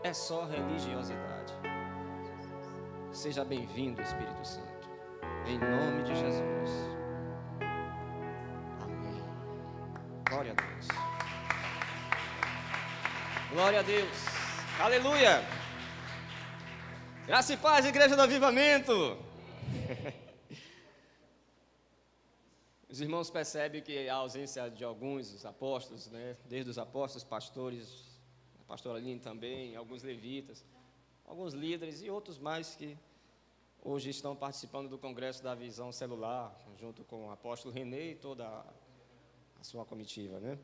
é só religiosidade. Seja bem-vindo, Espírito Santo, em nome de Jesus. Amém. Glória a Deus. Glória a Deus. Aleluia. Graça e paz, Igreja do Avivamento. Os irmãos percebem que a ausência de alguns dos apóstolos, né, desde os apóstolos, pastores, a pastora Aline também, alguns levitas, alguns líderes e outros mais que hoje estão participando do Congresso da Visão Celular, junto com o apóstolo Renê e toda a sua comitiva, né?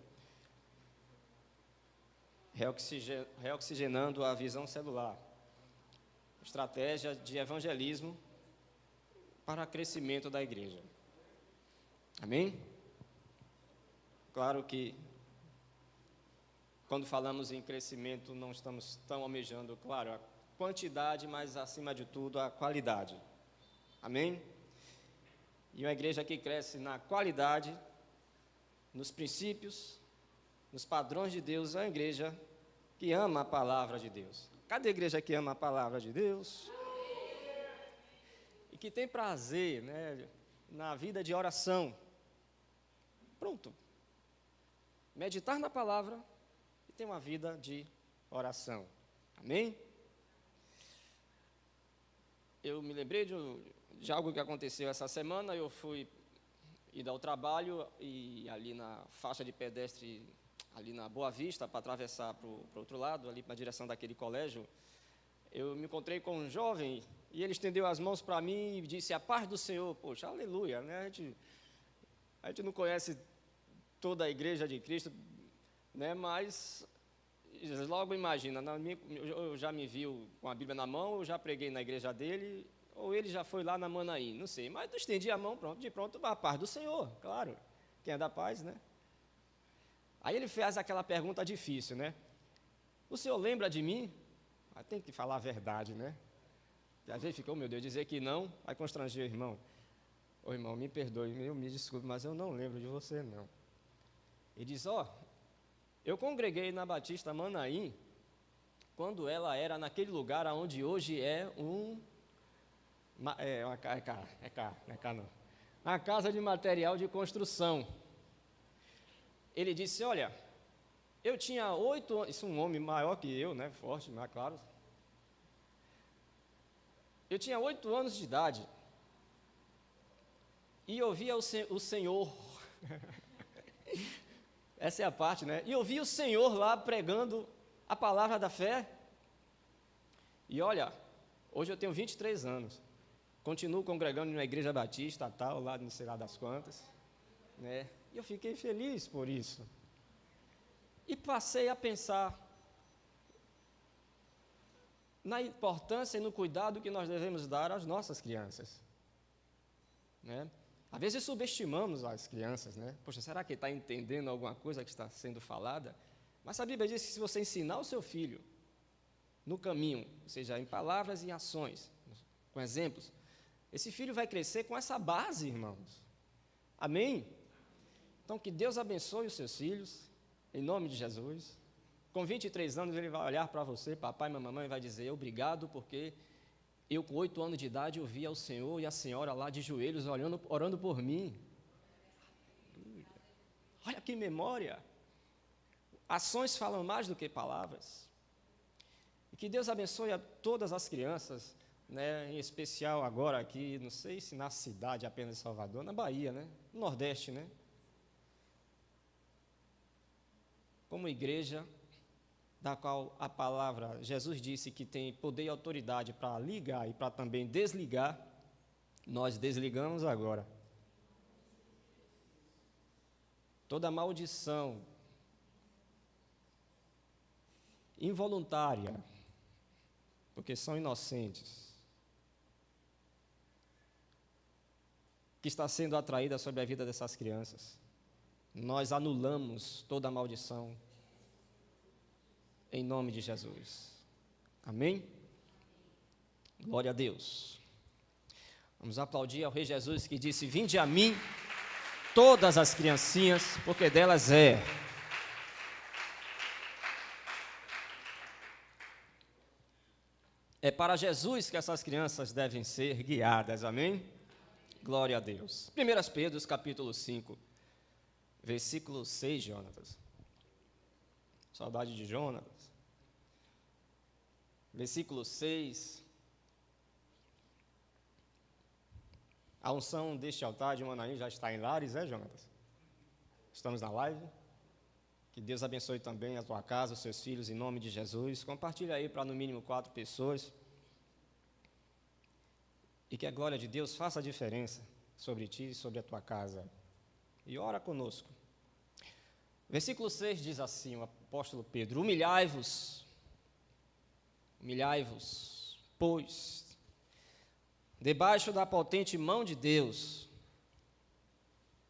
Reoxigenando a visão celular. Estratégia de evangelismo para crescimento da igreja. Amém? Claro que quando falamos em crescimento não estamos tão almejando, claro, a quantidade, mas acima de tudo a qualidade. Amém? E uma igreja que cresce na qualidade, nos princípios, nos padrões de Deus, é uma igreja que ama a palavra de Deus. Cada igreja que ama a palavra de Deus e que tem prazer, né, na vida de oração. Pronto. Meditar na palavra e ter uma vida de oração. Amém? Eu me lembrei de algo que aconteceu essa semana. Eu fui ir ao trabalho e ali na faixa de pedestre, ali na Boa Vista, para atravessar para o outro lado, ali para a direção daquele colégio, eu me encontrei com um jovem e ele estendeu as mãos para mim e disse: a paz do Senhor. Poxa, aleluia, né? A gente não conhece toda a igreja de Cristo, né? Mas logo imagina, eu já me viu com a Bíblia na mão, eu já preguei na igreja dele, ou ele já foi lá na Manaí, não sei, mas eu estendi a mão, pronto, de pronto, a paz do Senhor, claro, quem é da paz, né? Aí ele fez aquela pergunta difícil, né? O Senhor lembra de mim? Aí tem que falar a verdade, né? E às vezes ficou, meu Deus, dizer que não, aí constrangeu o irmão. Ô irmão, me perdoe, me desculpe, mas eu não lembro de você, não. Ele diz, eu congreguei na Batista Manaim, quando ela era naquele lugar onde hoje é uma casa de material de construção. Ele disse, olha, eu tinha 8 anos, isso é um homem maior que eu, né, forte, mas claro. Eu tinha 8 anos de idade e ouvia o Senhor, essa é a parte, né, e ouvia o Senhor lá pregando a palavra da fé. E olha, hoje eu tenho 23 anos, continuo congregando numa igreja batista, tal, lá não sei lá das quantas, né, e eu fiquei feliz por isso. E passei a pensar na importância e no cuidado que nós devemos dar às nossas crianças, né? Às vezes subestimamos as crianças, né? Poxa, será que ele está entendendo alguma coisa que está sendo falada? Mas a Bíblia diz que se você ensinar o seu filho no caminho, ou seja, em palavras e em ações, com exemplos, esse filho vai crescer com essa base, irmãos. Amém? Então, que Deus abençoe os seus filhos, em nome de Jesus. Com 23 anos, ele vai olhar para você, papai e mamãe, e vai dizer, obrigado, porque eu, com 8 anos de idade, eu via o Senhor e a senhora lá de joelhos, orando por mim. Olha que memória. Ações falam mais do que palavras. E que Deus abençoe a todas as crianças, né, em especial agora aqui, não sei se na cidade apenas de Salvador, na Bahia, né, no Nordeste, né? Como igreja, da qual a palavra, Jesus disse que tem poder e autoridade para ligar e para também desligar, nós desligamos agora. Toda maldição involuntária, porque são inocentes, que está sendo atraída sobre a vida dessas crianças, nós anulamos toda a maldição em nome de Jesus. Amém? Glória a Deus. Vamos aplaudir ao Rei Jesus que disse, vinde a mim todas as criancinhas, porque delas é É para Jesus que essas crianças devem ser guiadas, amém? Glória a Deus. 1 Pedro, capítulo 5, versículo 6, Jonatas. Saudade de Jonatas. Versículo 6. A unção deste altar de Manaim já está em lares, Jonatas? Estamos na live? Que Deus abençoe também a tua casa, os seus filhos, em nome de Jesus. Compartilha aí para no mínimo 4 pessoas. E que a glória de Deus faça a diferença sobre ti e sobre a tua casa. E ora conosco. Versículo 6 diz assim, o apóstolo Pedro: humilhai-vos, pois, debaixo da potente mão de Deus,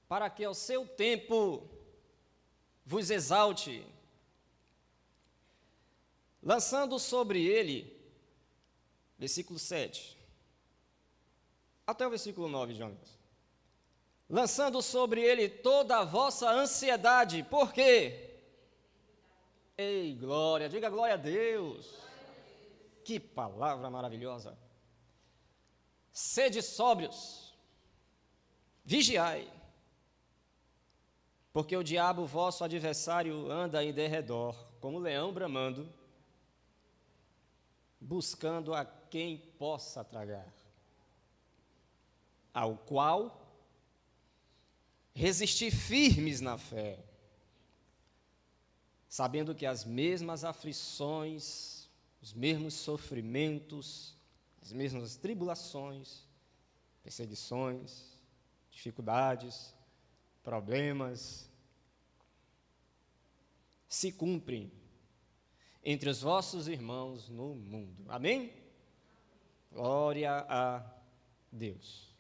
para que ao seu tempo vos exalte, lançando sobre ele, versículo 7, até o versículo 9, Jonas, lançando sobre ele toda a vossa ansiedade, por quê? Ei, glória, diga glória a Deus, que palavra maravilhosa. Sede sóbrios, vigiai, porque o diabo, vosso adversário, anda em derredor, como leão bramando, buscando a quem possa tragar, ao qual resistir firmes na fé, sabendo que as mesmas aflições, os mesmos sofrimentos, as mesmas tribulações, perseguições, dificuldades, problemas, se cumprem entre os vossos irmãos no mundo. Amém? Glória a Deus.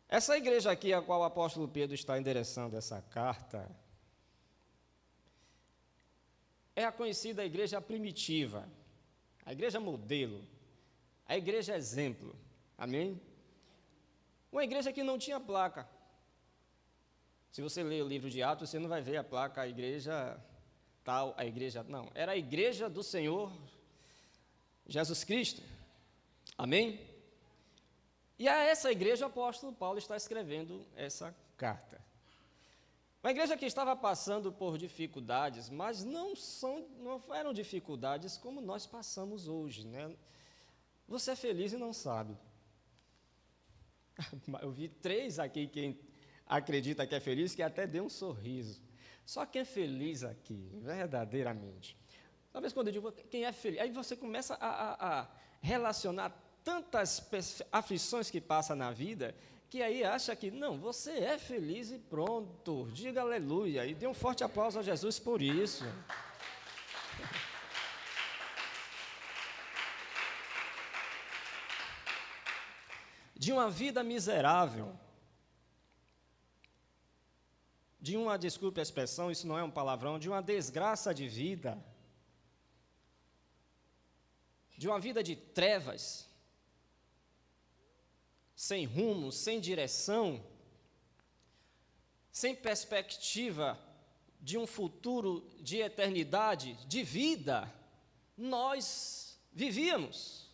Essa igreja aqui, a qual o apóstolo Pedro está endereçando essa carta, é a conhecida igreja primitiva, a igreja modelo, a igreja exemplo. Amém? Uma igreja que não tinha placa. Se você ler o livro de Atos, você não vai ver a placa, a igreja tal, a igreja... Não, era a igreja do Senhor Jesus Cristo. Amém? E a essa igreja o apóstolo Paulo está escrevendo essa carta. Uma igreja que estava passando por dificuldades, mas não eram dificuldades como nós passamos hoje, né? Você é feliz e não sabe. Eu vi 3 aqui, quem acredita que é feliz, que até deu um sorriso. Só quem é feliz aqui, verdadeiramente. Talvez quando eu digo quem é feliz, aí você começa a relacionar tantas aflições que passa na vida, que aí acha que, não, você é feliz e pronto, diga aleluia, e dê um forte aplauso a Jesus por isso. De uma vida miserável, desculpe a expressão, isso não é um palavrão, de uma desgraça de vida, de uma vida de trevas, sem rumo, sem direção, sem perspectiva de um futuro de eternidade, de vida, nós vivíamos.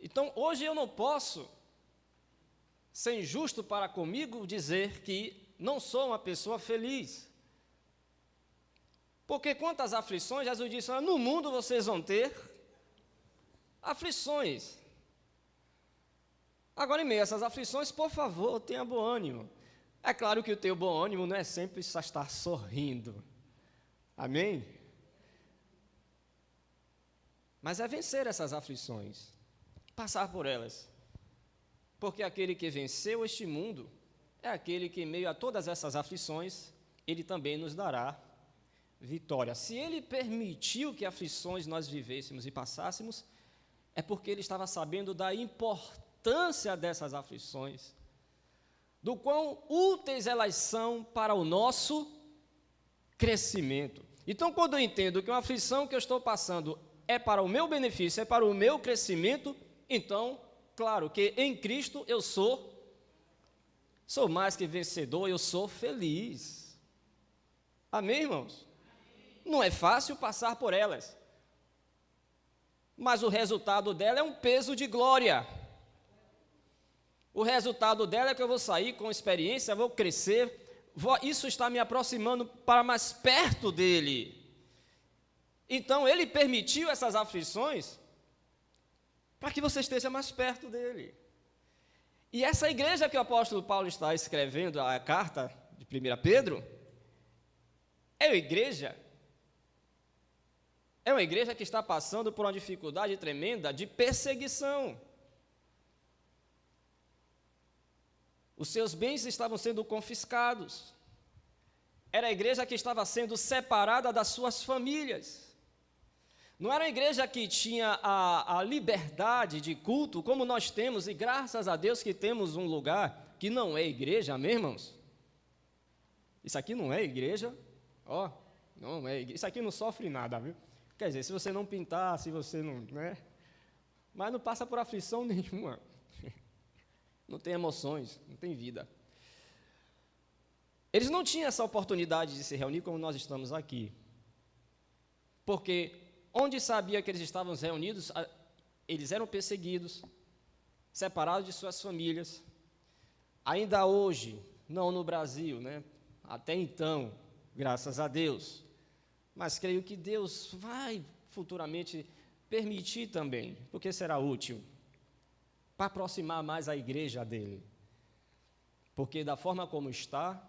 Então, hoje eu não posso, ser injusto para comigo, dizer que não sou uma pessoa feliz. Porque quantas aflições, Jesus disse, no mundo vocês vão ter aflições. Agora, em meio a essas aflições, por favor, tenha bom ânimo. É claro que o teu bom ânimo não é sempre só estar sorrindo. Amém? Mas é vencer essas aflições, passar por elas. Porque aquele que venceu este mundo é aquele que, em meio a todas essas aflições, ele também nos dará vitória. Se ele permitiu que aflições nós vivêssemos e passássemos, é porque ele estava sabendo da importância dessas aflições, do quão úteis elas são para o nosso crescimento. Então, quando eu entendo que uma aflição que eu estou passando é para o meu benefício, é para o meu crescimento, então, claro que em Cristo eu sou mais que vencedor, eu sou feliz. Amém, irmãos? Não é fácil passar por elas. mas o resultado dela é um peso de glória. O resultado dela é que eu vou sair com experiência, vou crescer, isso está me aproximando para mais perto dele. Então, ele permitiu essas aflições para que você esteja mais perto dele. E essa igreja que o apóstolo Paulo está escrevendo, a carta de 1 Pedro, é uma igreja que está passando por uma dificuldade tremenda de perseguição. Os seus bens estavam sendo confiscados. Era a igreja que estava sendo separada das suas famílias. Não era uma igreja que tinha a liberdade de culto, como nós temos, e graças a Deus que temos um lugar que não é igreja, amém, irmãos? Isso aqui não é igreja, não é igreja. Isso aqui não sofre nada, viu? Quer dizer, se você não pintar, se você não, né? Mas não passa por aflição nenhuma. Não tem emoções, não tem vida. Eles não tinham essa oportunidade de se reunir como nós estamos aqui. Porque onde sabia que eles estavam reunidos, eles eram perseguidos, separados de suas famílias. Ainda hoje, não no Brasil, né? Até então, graças a Deus. Mas creio que Deus vai futuramente permitir também, porque será útil, para aproximar mais a igreja dele. Porque da forma como está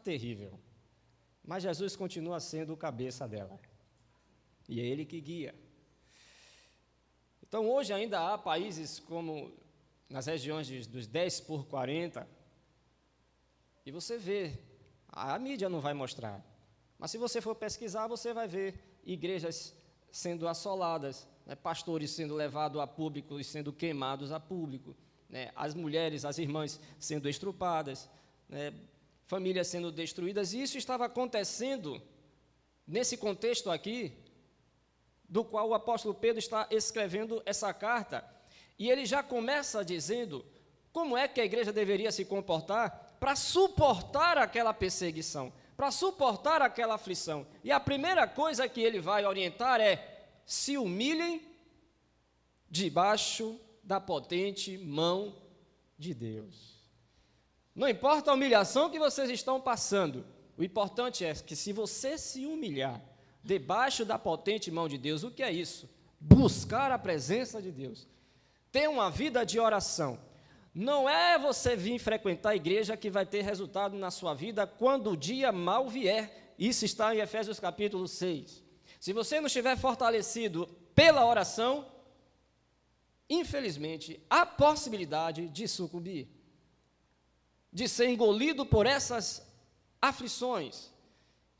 terrível. Mas Jesus continua sendo o cabeça dela. E é ele que guia. Então, hoje ainda há países como nas regiões dos 10 por 40, e você vê, a mídia não vai mostrar, mas se você for pesquisar, você vai ver igrejas sendo assoladas, né, pastores sendo levados a público e sendo queimados a público, né, as mulheres, as irmãs sendo estrupadas, né, famílias sendo destruídas, e isso estava acontecendo nesse contexto aqui, do qual o apóstolo Pedro está escrevendo essa carta, e ele já começa dizendo como é que a igreja deveria se comportar para suportar aquela perseguição, para suportar aquela aflição. E a primeira coisa que ele vai orientar é: se humilhem debaixo da potente mão de Deus. Não importa a humilhação que vocês estão passando, o importante é que se você se humilhar debaixo da potente mão de Deus, o que é isso? Buscar a presença de Deus. Ter uma vida de oração. Não é você vir frequentar a igreja que vai ter resultado na sua vida quando o dia mal vier. Isso está em Efésios capítulo 6. Se você não estiver fortalecido pela oração, infelizmente, há possibilidade de sucumbir, de ser engolido por essas aflições.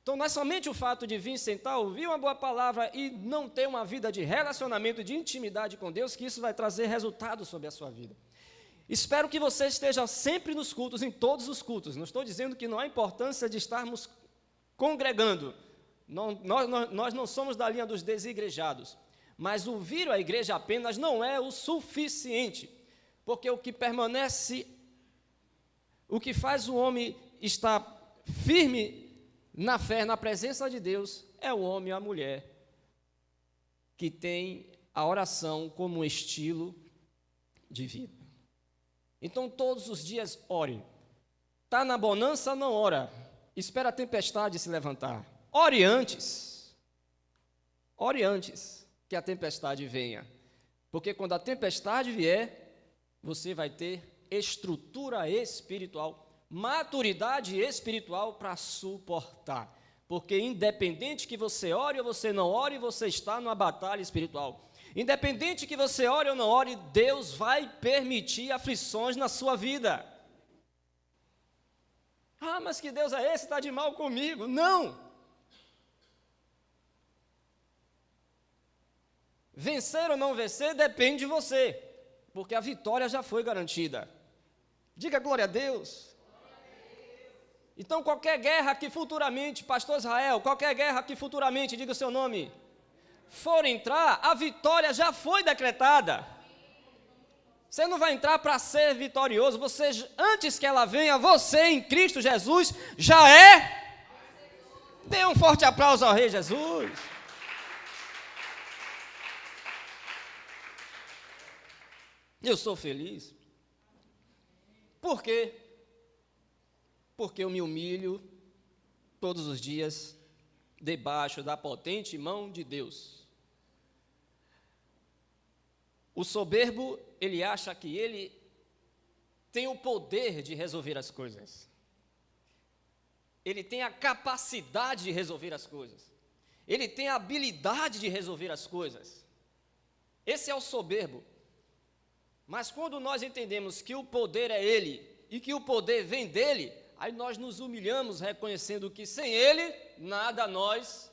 Então, não é somente o fato de vir sentar, ouvir uma boa palavra e não ter uma vida de relacionamento, de intimidade com Deus, que isso vai trazer resultado sobre a sua vida. Espero que você esteja sempre nos cultos, em todos os cultos. Não estou dizendo que não há importância de estarmos congregando. Nós não somos da linha dos desigrejados. Mas o vir à igreja apenas não é o suficiente. Porque o que permanece, o que faz o homem estar firme na fé, na presença de Deus, é o homem ou a mulher que tem a oração como um estilo de vida. Então, todos os dias, ore. Está na bonança, não ora. Espera a tempestade se levantar. Ore antes que a tempestade venha. Porque quando a tempestade vier, você vai ter estrutura espiritual, maturidade espiritual para suportar. Porque independente que você ore ou você não ore, você está numa batalha espiritual. Independente que você ore ou não ore, Deus vai permitir aflições na sua vida. Ah, mas que Deus é esse? Está de mal comigo. Não! Vencer ou não vencer depende de você, porque a vitória já foi garantida. Diga glória a Deus. Então, qualquer guerra que futuramente, pastor Israel, qualquer guerra que futuramente, diga o seu nome, for entrar, a vitória já foi decretada. Você não vai entrar para ser vitorioso, você, antes que ela venha, você em Cristo Jesus já é. Dê um forte aplauso ao Rei Jesus. Eu sou feliz. Por quê? Porque eu me humilho todos os dias debaixo da potente mão de Deus. O soberbo, ele acha que ele tem o poder de resolver as coisas. Ele tem a capacidade de resolver as coisas. Ele tem a habilidade de resolver as coisas. Esse é o soberbo. Mas quando nós entendemos que o poder é Ele e que o poder vem dEle, aí nós nos humilhamos reconhecendo que sem Ele, nada nós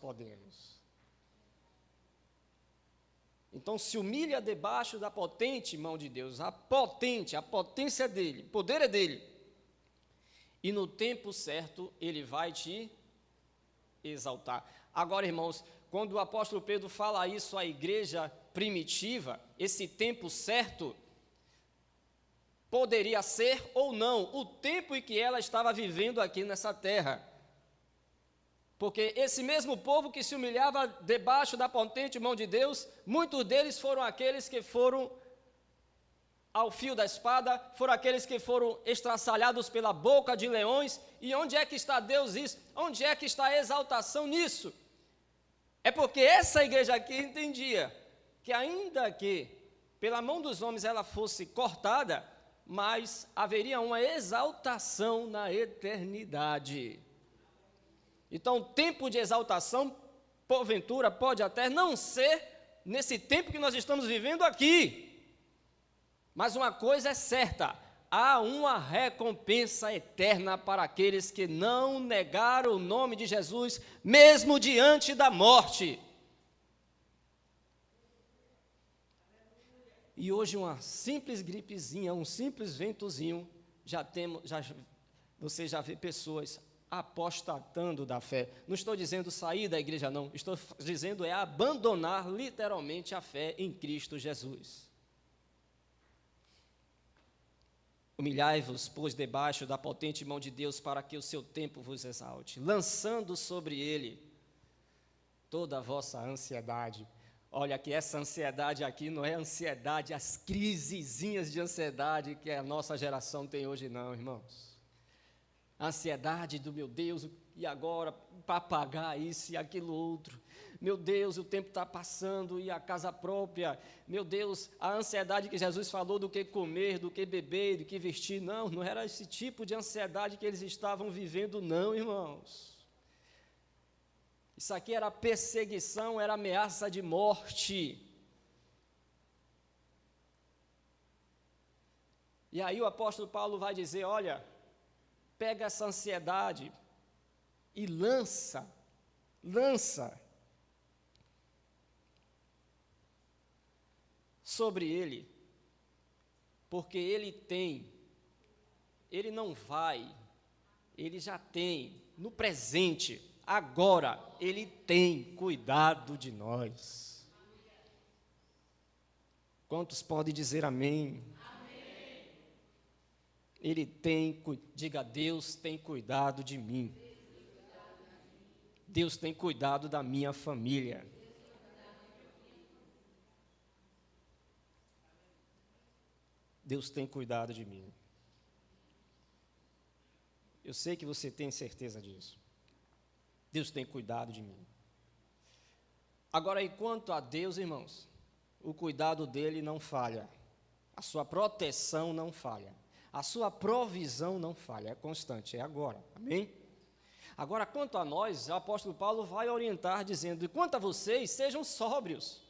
podemos. Então se humilha debaixo da potente mão de Deus, a potência é dEle, o poder é dEle. E no tempo certo, Ele vai te exaltar. Agora, irmãos, quando o apóstolo Pedro fala isso à igreja primitiva, esse tempo certo, poderia ser ou não o tempo em que ela estava vivendo aqui nessa terra. Porque esse mesmo povo que se humilhava debaixo da potente mão de Deus, muitos deles foram aqueles que foram ao fio da espada, foram aqueles que foram estraçalhados pela boca de leões. E onde é que está Deus isso? Onde é que está a exaltação nisso? É porque essa igreja aqui entendia que ainda que pela mão dos homens ela fosse cortada, mas haveria uma exaltação na eternidade. Então, o tempo de exaltação, porventura, pode até não ser nesse tempo que nós estamos vivendo aqui. Mas uma coisa é certa, há uma recompensa eterna para aqueles que não negaram o nome de Jesus, mesmo diante da morte. E hoje uma simples gripezinha, um simples ventozinho, você já vê pessoas apostatando da fé. Não estou dizendo sair da igreja, não. Estou dizendo abandonar literalmente a fé em Cristo Jesus. Humilhai-vos, pois, debaixo da potente mão de Deus, para que o seu tempo vos exalte, lançando sobre ele toda a vossa ansiedade. Olha que essa ansiedade aqui não é ansiedade, as crisezinhas de ansiedade que a nossa geração tem hoje não, irmãos. A ansiedade do meu Deus, e agora para pagar isso e aquilo outro. Meu Deus, o tempo está passando e a casa própria. Meu Deus, a ansiedade que Jesus falou do que comer, do que beber, do que vestir. Não era esse tipo de ansiedade que eles estavam vivendo não, irmãos. Isso aqui era perseguição, era ameaça de morte. E aí o apóstolo Paulo vai dizer, olha, pega essa ansiedade e lança sobre ele, porque ele já tem, no presente, agora, ele tem cuidado de nós. Quantos podem dizer amém? Amém. Diga, Deus tem cuidado de mim. Deus tem cuidado da minha família. Deus tem cuidado de mim. Eu sei que você tem certeza disso. Deus tem cuidado de mim. Agora, enquanto a Deus, irmãos, o cuidado dele não falha. A sua proteção não falha. A sua provisão não falha. É constante, é agora. Amém? Agora, quanto a nós, o apóstolo Paulo vai orientar dizendo, e quanto a vocês, sejam sóbrios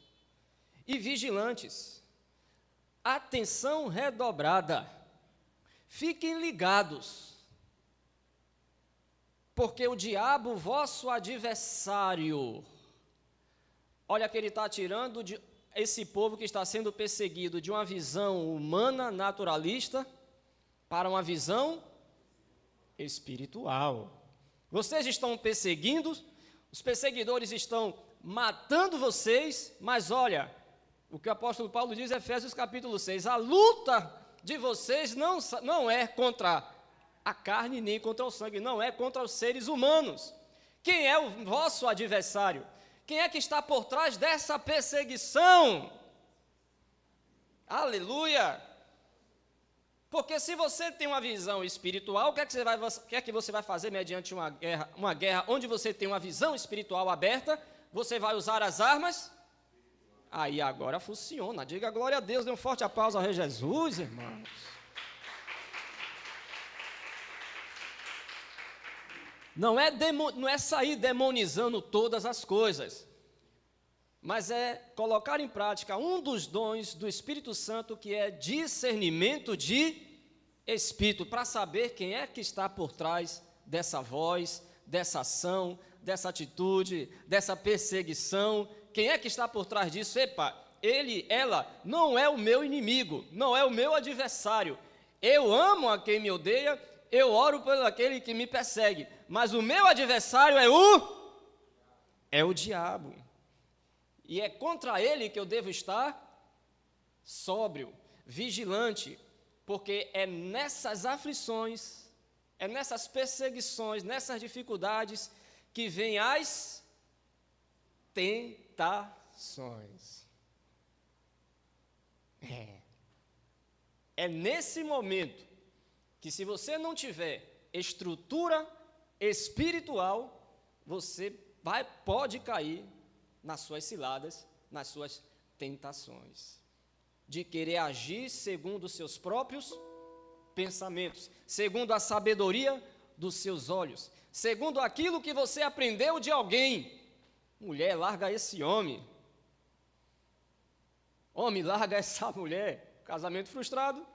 e vigilantes. Atenção redobrada, fiquem ligados, porque o diabo, vosso adversário, olha que ele está tirando esse povo que está sendo perseguido de uma visão humana, naturalista, para uma visão espiritual. Vocês estão perseguindo, os perseguidores estão matando vocês, mas olha, o que o apóstolo Paulo diz em Efésios capítulo 6, a luta de vocês não é contra a carne nem contra o sangue, não é contra os seres humanos. Quem é o vosso adversário? Quem é que está por trás dessa perseguição? Aleluia! Porque se você tem uma visão espiritual, o que é que você vai fazer mediante uma guerra onde você tem uma visão espiritual aberta? Você vai usar as armas? Aí agora funciona. Diga glória a Deus, dê um forte aplauso ao Rei Jesus, irmãos. Não é sair demonizando todas as coisas, mas é colocar em prática um dos dons do Espírito Santo, que é discernimento de espírito, para saber quem é que está por trás dessa voz, dessa ação, dessa atitude, dessa perseguição. Quem é que está por trás disso? Epa, ela não é o meu inimigo, não é o meu adversário. Eu amo a quem me odeia, eu oro por aquele que me persegue, mas o meu adversário é o diabo. E é contra ele que eu devo estar sóbrio, vigilante, porque é nessas aflições, é nessas perseguições, nessas dificuldades que vêm as tentações. É nesse momento que, se você não tiver estrutura espiritual, você pode cair nas suas ciladas, nas suas tentações, de querer agir segundo os seus próprios pensamentos, segundo a sabedoria dos seus olhos, segundo aquilo que você aprendeu de alguém. Mulher, larga esse homem. Homem, larga essa mulher. Casamento frustrado,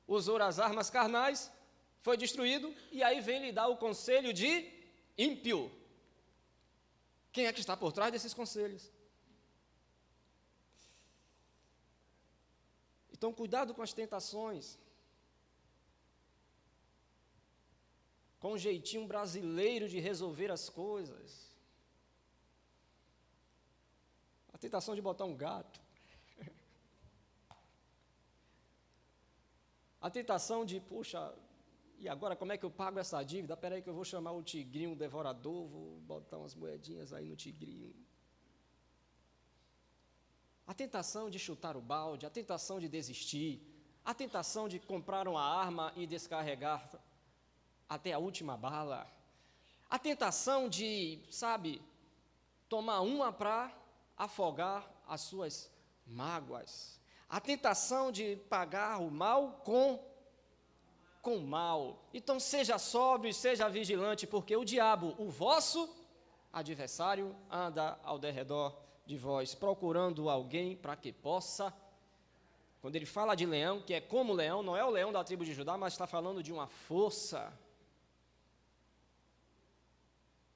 usou as armas carnais, foi destruído, e aí vem lhe dar o conselho de ímpio. Quem é que está por trás desses conselhos? Então, cuidado com as tentações. Com um jeitinho brasileiro de resolver as coisas. A tentação de botar um gato. A tentação de, puxa, e agora como é que eu pago essa dívida? Espera aí que eu vou chamar o tigrinho, o devorador, vou botar umas moedinhas aí no tigrinho. A tentação de chutar o balde, a tentação de desistir, a tentação de comprar uma arma e descarregar até a última bala, a tentação de, tomar uma para afogar as suas mágoas, a tentação de pagar o mal com mal. Então seja sóbrio, seja vigilante, porque o diabo, o vosso adversário, anda ao derredor de vós, procurando alguém para que possa. Quando ele fala de leão, que é como leão, não é o leão da tribo de Judá, mas está falando de uma força.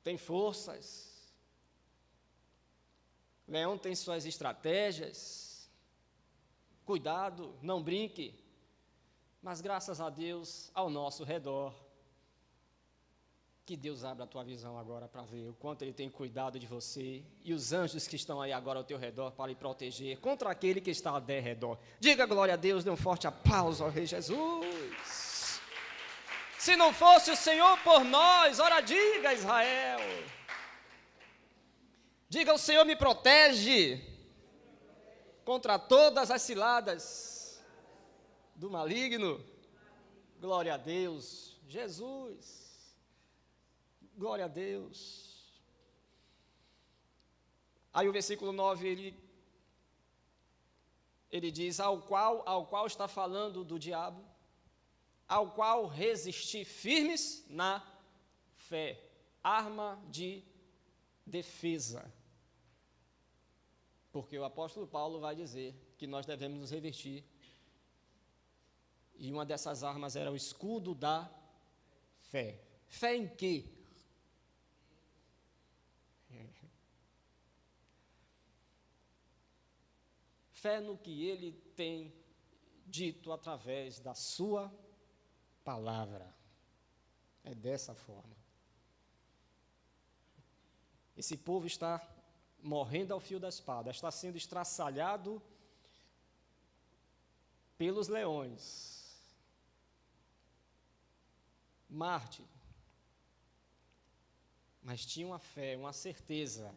Tem forças. Leão tem suas estratégias. Cuidado, não brinque. Mas graças a Deus, ao nosso redor, que Deus abra a tua visão agora para ver o quanto Ele tem cuidado de você e os anjos que estão aí agora ao teu redor para lhe proteger contra aquele que está ao derredor. Diga glória a Deus, dê um forte aplauso ao Rei Jesus. Se não fosse o Senhor por nós, ora diga Israel. Diga, o Senhor me protege contra todas as ciladas do maligno. Glória a Deus, Jesus. Glória a Deus. Aí o versículo 9, ele diz, ao qual está falando do diabo, ao qual resistir firmes na fé, arma de defesa. Porque o apóstolo Paulo vai dizer que nós devemos nos revestir, e uma dessas armas era o escudo da fé. Fé em quê? Fé no que Ele tem dito através da sua palavra. É dessa forma. Esse povo está morrendo ao fio da espada, está sendo estraçalhado pelos leões. Marte. Mas tinha uma fé, uma certeza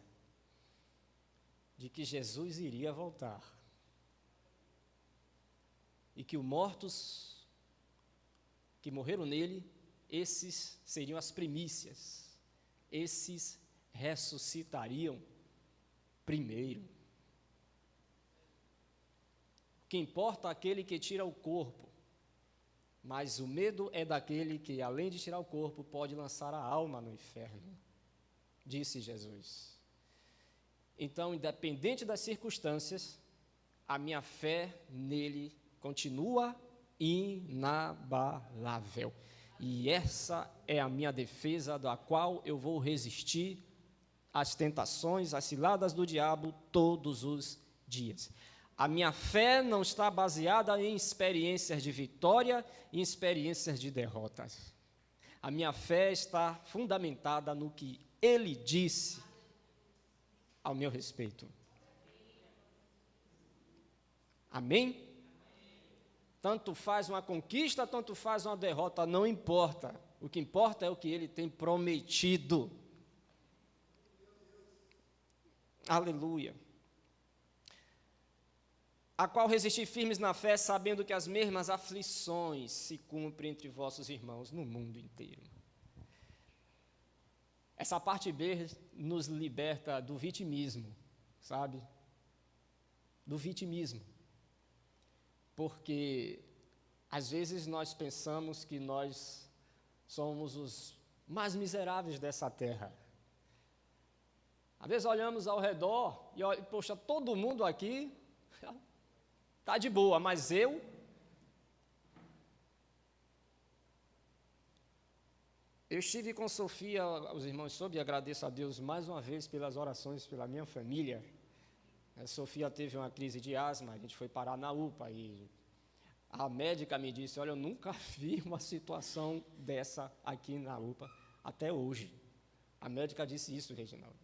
de que Jesus iria voltar. e que os mortos que morreram nele, esses seriam as primícias, esses ressuscitariam primeiro. O que importa é aquele que tira o corpo, mas o medo é daquele que, além de tirar o corpo, pode lançar a alma no inferno, disse Jesus. Então, independente das circunstâncias, a minha fé nele continua inabalável. E essa é a minha defesa, da qual eu vou resistir às tentações, às ciladas do diabo todos os dias. A minha fé não está baseada em experiências de vitória e experiências de derrotas. A minha fé está fundamentada no que ele disse ao meu respeito. Amém? Tanto faz uma conquista, tanto faz uma derrota, não importa. O que importa é o que ele tem prometido. Aleluia. A qual resisti firmes na fé, sabendo que as mesmas aflições se cumprem entre vossos irmãos no mundo inteiro. Essa parte B nos liberta do vitimismo, sabe? Do vitimismo. Porque, às vezes, nós pensamos que nós somos os mais miseráveis dessa terra. Às vezes, olhamos ao redor e, poxa, todo mundo aqui está de boa, mas eu... Eu estive com Sofia, os irmãos soube, e agradeço a Deus mais uma vez pelas orações pela minha família. A Sofia teve uma crise de asma, a gente foi parar na UPA e a médica me disse, olha, eu nunca vi uma situação dessa aqui na UPA até hoje. A médica disse isso, Reginaldo.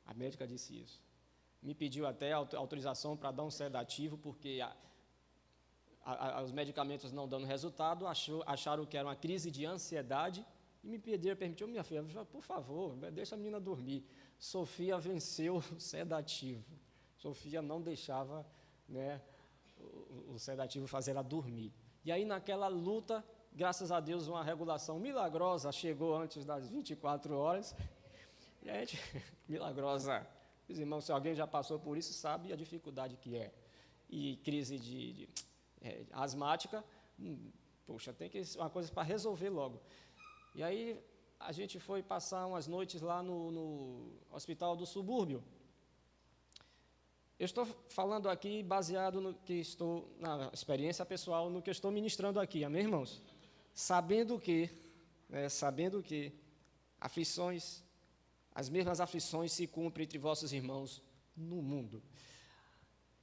A médica disse isso. Me pediu até autorização para dar um sedativo, porque os medicamentos não dando resultado, acharam que era uma crise de ansiedade e me permitiu, minha filha, por favor, deixa a menina dormir. Sofia venceu o sedativo. Sofia não deixava, né, o sedativo fazer ela dormir. E aí, naquela luta, graças a Deus, uma regulação milagrosa chegou antes das 24 horas. E a gente, milagrosa, os irmãos, se alguém já passou por isso, sabe a dificuldade que é. E crise asmática, poxa, tem que ser uma coisa para resolver logo. E aí, a gente foi passar umas noites lá no hospital do subúrbio. Eu estou falando aqui baseado no que estou, na experiência pessoal, no que eu estou ministrando aqui, amém, irmãos? Sabendo que aflições, as mesmas aflições se cumprem entre vossos irmãos no mundo.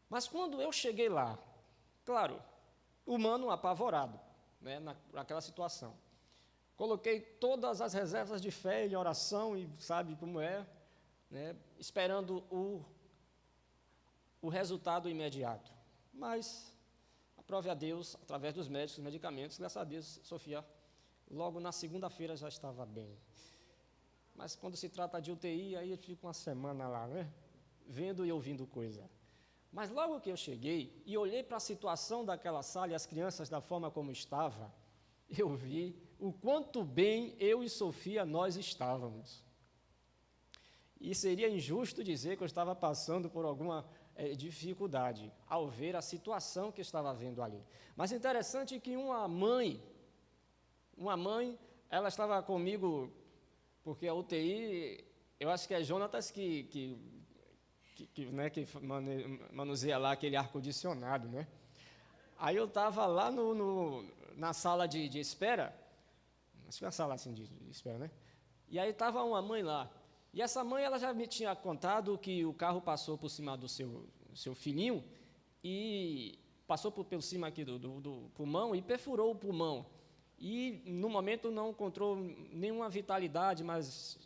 Mas quando eu cheguei lá, claro, humano apavorado, né, naquela situação, coloquei todas as reservas de fé e oração, e sabe como é, né, esperando o resultado imediato. Mas, aprove a Deus, através dos médicos, dos medicamentos, graças a Deus, Sofia, logo na segunda-feira já estava bem. Mas quando se trata de UTI, aí eu fico uma semana lá, né, vendo e ouvindo coisa. Mas logo que eu cheguei e olhei para a situação daquela sala e as crianças da forma como estava, eu vi o quanto bem eu e Sofia nós estávamos. E seria injusto dizer que eu estava passando por alguma dificuldade ao ver a situação que estava vendo ali. Mas interessante que uma mãe, ela estava comigo, porque a UTI, eu acho que é Jonatas que manuseia lá aquele ar-condicionado, né? Aí eu estava lá na sala de espera, acho que é uma sala assim de espera, né? E aí estava uma mãe lá, e essa mãe, ela já me tinha contado que o carro passou por cima do seu filhinho, e passou por cima aqui do pulmão, e perfurou o pulmão, e no momento não encontrou nenhuma vitalidade, mas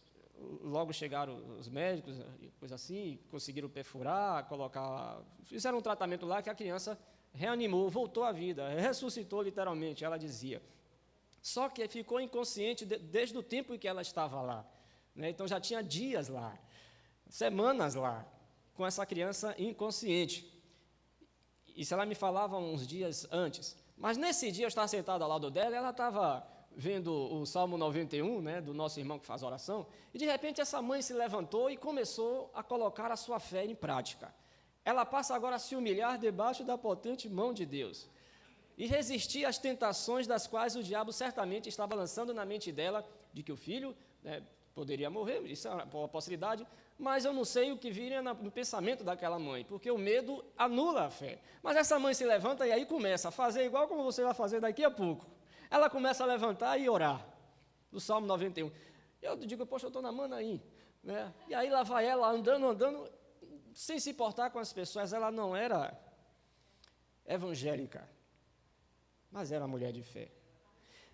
logo chegaram os médicos, coisa assim, conseguiram perfurar, fizeram um tratamento lá que a criança reanimou, voltou à vida, ressuscitou literalmente, ela dizia. Só que ficou inconsciente desde o tempo em que ela estava lá, né? Então já tinha dias lá, semanas lá, com essa criança inconsciente. isso ela me falava uns dias antes. Mas nesse dia eu estava sentado ao lado dela, ela estava vendo o Salmo 91, né, do nosso irmão que faz oração, e de repente essa mãe se levantou e começou a colocar a sua fé em prática. Ela passa agora a se humilhar debaixo da potente mão de Deus e resistir às tentações das quais o diabo certamente estava lançando na mente dela, de que o filho, né, poderia morrer, isso é uma possibilidade, mas eu não sei o que viria no pensamento daquela mãe, porque o medo anula a fé. Mas essa mãe se levanta e aí começa a fazer igual como você vai fazer daqui a pouco. Ela começa a levantar e orar, do Salmo 91. Eu digo, poxa, eu estou na Manaim, né? E aí lá vai ela andando, sem se importar com as pessoas. Ela não era evangélica, mas era mulher de fé.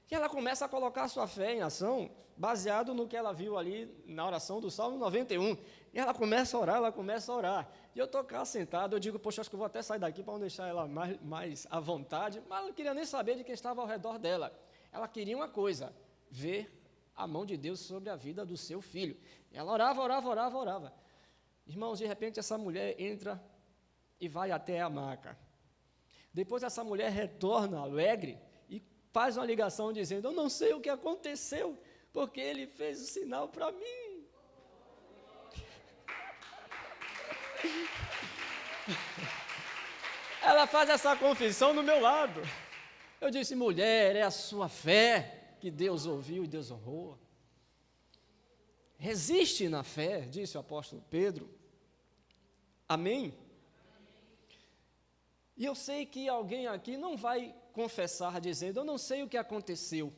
E ela começa a colocar a sua fé em ação, baseado no que ela viu ali na oração do Salmo 91. E ela começa a orar. E eu estou cá sentado, eu digo, poxa, acho que eu vou até sair daqui para não deixar ela mais à vontade. Mas eu não queria nem saber de quem estava ao redor dela. Ela queria uma coisa, ver a mão de Deus sobre a vida do seu filho. Ela orava. Irmãos, de repente essa mulher entra e vai até a maca. Depois essa mulher retorna alegre e faz uma ligação dizendo, eu não sei o que aconteceu, porque ele fez o sinal para mim. Ela faz essa confissão do meu lado. Eu disse, mulher, é a sua fé que Deus ouviu e Deus honrou. Resiste na fé, disse o apóstolo Pedro. Amém? E eu sei que alguém aqui não vai confessar dizendo, eu não sei o que aconteceu.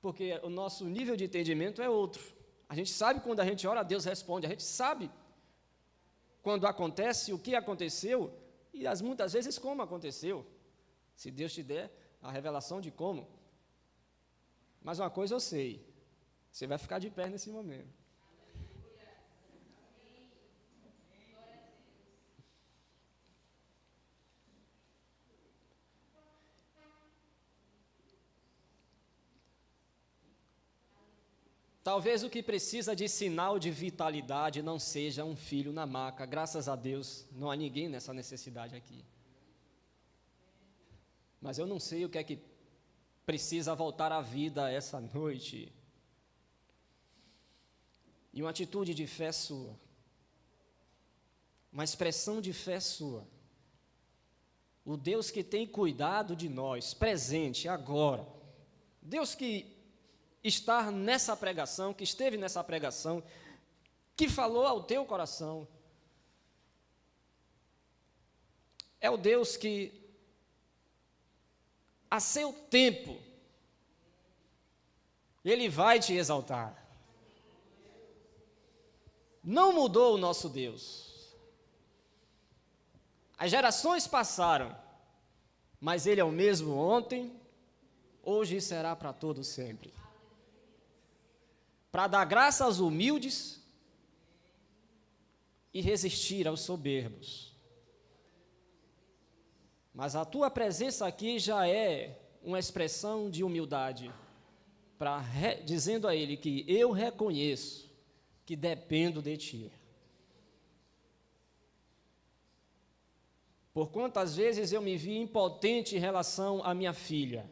Porque o nosso nível de entendimento é outro. A gente sabe quando a gente ora, Deus responde. A gente sabe quando acontece o que aconteceu e muitas vezes como aconteceu. Se Deus te der a revelação de como. Mas uma coisa eu sei, você vai ficar de pé nesse momento. Talvez o que precisa de sinal de vitalidade não seja um filho na maca. Graças a Deus, não há ninguém nessa necessidade aqui. Mas eu não sei o que é que precisa voltar à vida essa noite. E uma atitude de fé sua. Uma expressão de fé sua. O Deus que tem cuidado de nós, presente, agora. Deus que estar nessa pregação, que esteve nessa pregação, que falou ao teu coração. É o Deus que, a seu tempo, Ele vai te exaltar. Não mudou o nosso Deus. As gerações passaram, mas Ele é o mesmo ontem, hoje e será para todo sempre. Para dar graça aos humildes e resistir aos soberbos. Mas a tua presença aqui já é uma expressão de humildade, dizendo a Ele que eu reconheço que dependo de Ti. Por quantas vezes eu me vi impotente em relação à minha filha,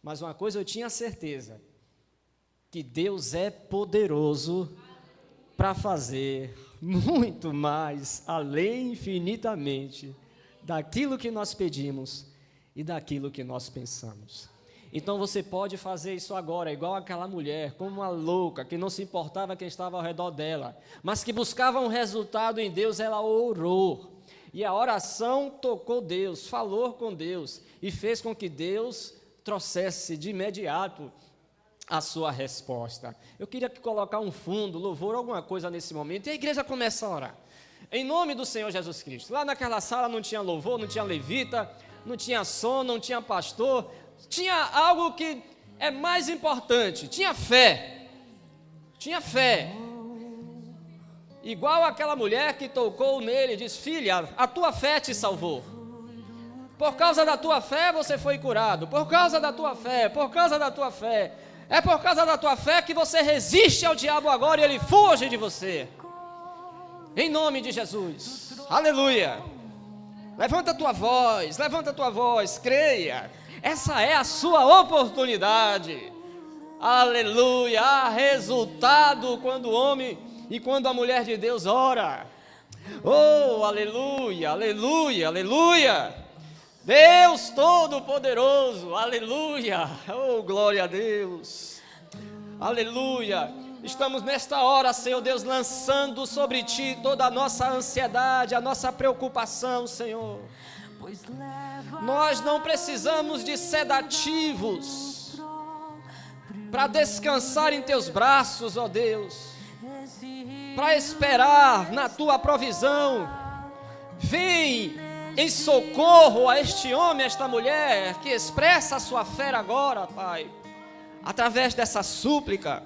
mas uma coisa eu tinha certeza, que Deus é poderoso para fazer muito mais, além infinitamente, daquilo que nós pedimos e daquilo que nós pensamos. Então você pode fazer isso agora, igual aquela mulher, como uma louca, que não se importava quem estava ao redor dela, mas que buscava um resultado em Deus, ela orou. E a oração tocou Deus, falou com Deus, e fez com que Deus trouxesse de imediato a sua resposta. Eu queria colocar um fundo, louvor, alguma coisa nesse momento, e a igreja começa a orar. Em nome do Senhor Jesus Cristo. Lá naquela sala não tinha louvor, não tinha levita, não tinha som, não tinha pastor, tinha algo que é mais importante, tinha fé. Tinha fé. Igual aquela mulher que tocou nele e disse, filha, a tua fé te salvou. Por causa da tua fé você foi curado, por causa da tua fé, por causa da tua fé. É por causa da tua fé que você resiste ao diabo agora e ele foge de você. Em nome de Jesus. Aleluia. Levanta a tua voz, creia. Essa é a sua oportunidade. Aleluia, há resultado quando o homem e quando a mulher de Deus ora. Oh, aleluia, aleluia, aleluia. Deus Todo-Poderoso, aleluia. Oh, glória a Deus. Aleluia. Estamos nesta hora, Senhor Deus, lançando sobre Ti toda a nossa ansiedade, a nossa preocupação, Senhor. Nós não precisamos de sedativos para descansar em Teus braços, ó Deus, para esperar na Tua provisão. Vem em socorro a este homem, a esta mulher que expressa a sua fé agora, Pai, através dessa súplica,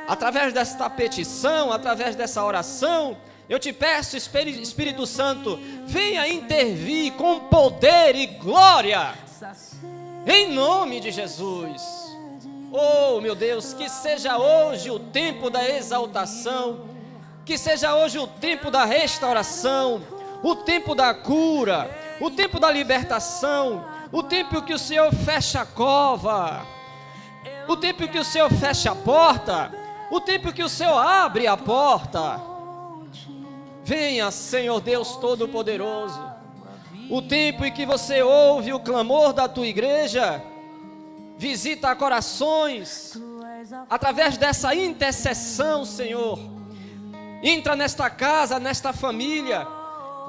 através desta petição, através dessa oração. Eu te peço, Espírito Santo, venha intervir com poder e glória, em nome de Jesus. Oh, meu Deus, que seja hoje o tempo da exaltação, que seja hoje o tempo da restauração, o tempo da cura, o tempo da libertação, o tempo que o Senhor fecha a cova, o tempo que o Senhor fecha a porta, o tempo que o Senhor abre a porta. Venha, Senhor Deus Todo-Poderoso, o tempo em que você ouve o clamor da tua igreja, visita corações, através dessa intercessão, Senhor. Entra nesta casa, nesta família,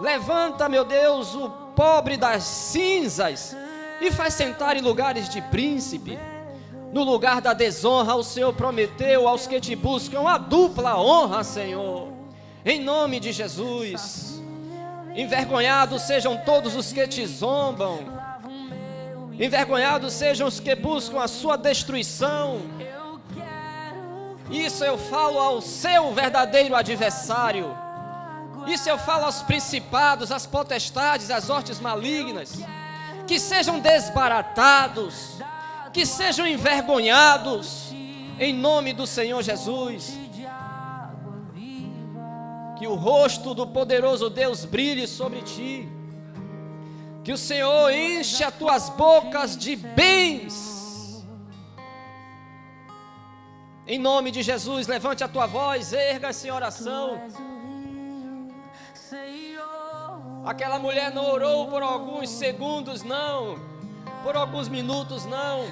levanta, meu Deus, o pobre das cinzas e faz sentar em lugares de príncipe. No lugar da desonra, o Senhor prometeu aos que te buscam a dupla honra, Senhor. Em nome de Jesus. Envergonhados sejam todos os que te zombam. Envergonhados sejam os que buscam a sua destruição. Isso eu falo ao seu verdadeiro adversário. Isso eu falo aos principados, às potestades, às hostes malignas. Que sejam desbaratados, que sejam envergonhados, em nome do Senhor Jesus. Que o rosto do poderoso Deus brilhe sobre ti. Que o Senhor enche as tuas bocas de bens. Em nome de Jesus, levante a tua voz, erga-se em oração. Aquela mulher não orou por alguns segundos, não. Por alguns minutos, não.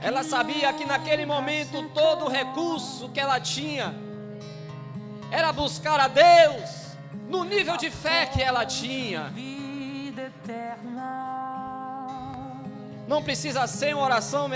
Ela sabia que naquele momento todo o recurso que ela tinha era buscar a Deus no nível de fé que ela tinha. Não precisa ser uma oração